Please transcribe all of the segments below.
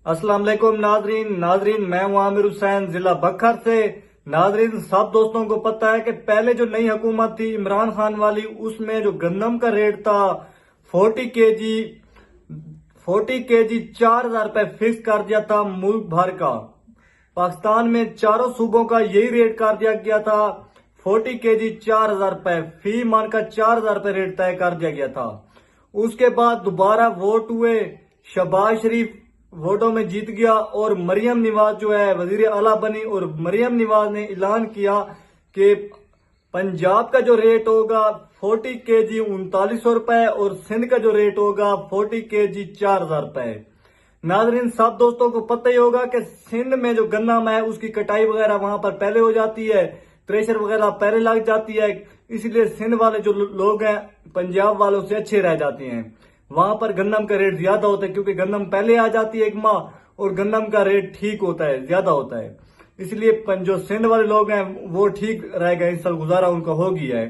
अस्सलाम वालेकुम नाजरीन मैं हूं आमिर हुसैन जिला बखर से। नाजरीन सब दोस्तों को पता है कि पहले जो नई हुकूमत थी इमरान खान वाली, उसमें जो गंदम का रेट था 40 केजी 4,000 रुपए फिक्स कर दिया था मुल्क भर का। पाकिस्तान में चारों सूबों का यही रेट कर दिया गया था। 40 केजी 4,000 रुपए फी मन का 4,000 रुपए रेट तय कर दिया गया था। उसके बाद दोबारा वोट हुए, शहबाज शरीफ वोटों में जीत गया और मरियम नवाज जो है वजीर आला बनी। और मरियम नवाज ने ऐलान किया कि पंजाब का जो रेट होगा 40 केजी 3900 रुपए और सिंध का जो रेट होगा 40 केजी 4,000 रुपए। नाजरीन सब दोस्तों को पता ही होगा कि सिंध में जो गन्ना है उसकी कटाई वगैरह वहां पर पहले हो जाती है, थ्रेशर वगैरह पहले लग जाती है, इसलिए सिंध वाले जो लोग हैं पंजाब वालों से अच्छे रह जाते हैं। वहां पर गन्नम का रेट ज्यादा होता है क्योंकि गन्नम पहले आ जाती है एक माह और गन्नम का रेट ठीक होता है, ज्यादा होता है। इसलिए जो सिंध वाले लोग हैं वो ठीक रह गए, इस साल गुजारा उनका हो गया है।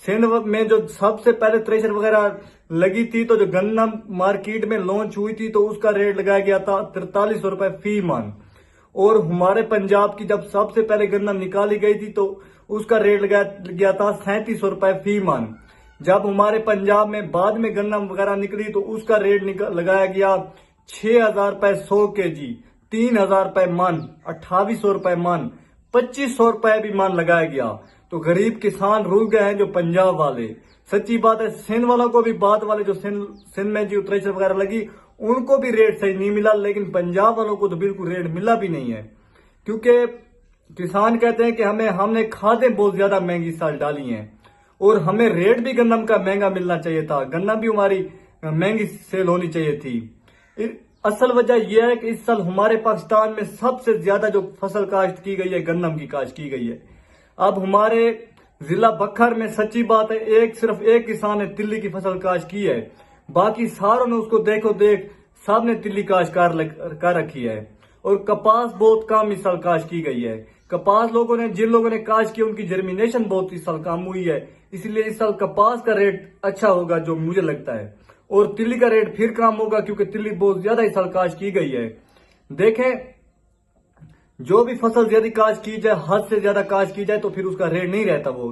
सिंध में जो सबसे पहले थ्रेशर वगैरह लगी थी तो जो गन्नम मार्केट में लॉन्च हुई थी तो उसका रेट लगाया गया था 4300 रुपए फी मन। और हमारे पंजाब की जब सबसे पहले गन्नम निकाली गई थी तो उसका रेट लगाया गया था 3700 रुपए फी मन। जब हमारे पंजाब में बाद में गन्नम वगैरह निकली तो उसका रेट लगाया गया 6,000 रुपए 100 केजी, 3,000 रुपए मन, 2800 रुपए मन, 2500 रुपए भी मन लगाया गया। तो गरीब किसान रुल गए हैं जो पंजाब वाले। सच्ची बात है, सिंध वालों को भी बाद वाले जो सिंध में जो थ्रेशर वगैरह लगी उनको भी रेट सही नहीं मिला, लेकिन पंजाब वालों को तो बिल्कुल रेट मिला भी नहीं है। क्योंकि किसान कहते हैं कि हमने खादें बहुत ज्यादा महंगी इस साल डाली हैं और हमें रेट भी गन्नम का महंगा मिलना चाहिए था, गन्नम भी हमारी महंगी सेल होनी चाहिए थी। असल वजह यह है कि इस साल हमारे पाकिस्तान में सबसे ज्यादा जो फसल काश्त की गई है गन्नम की काश्त की गई है। अब हमारे जिला बखर में सच्ची बात है सिर्फ एक किसान ने तिल्ली की फसल काश्त की है, बाकी सारों ने उसको देखो देख सब ने तिल्ली काश्त कर रखी है। और कपास बहुत कम इस साल काश्त की गई है। कपास जिन लोगों ने काश्त की उनकी जर्मिनेशन बहुत इस साल कम हुई है, इसलिए इस साल कपास का रेट अच्छा होगा जो मुझे लगता है। और तिल्ली का रेट फिर कम होगा क्योंकि तिल्ली बहुत ज्यादा इस साल काश्त की गई है। देखें, जो भी फसल ज्यादा काश्त की जाए, हद से ज्यादा काश्त की जाए तो फिर उसका रेट नहीं रहता वो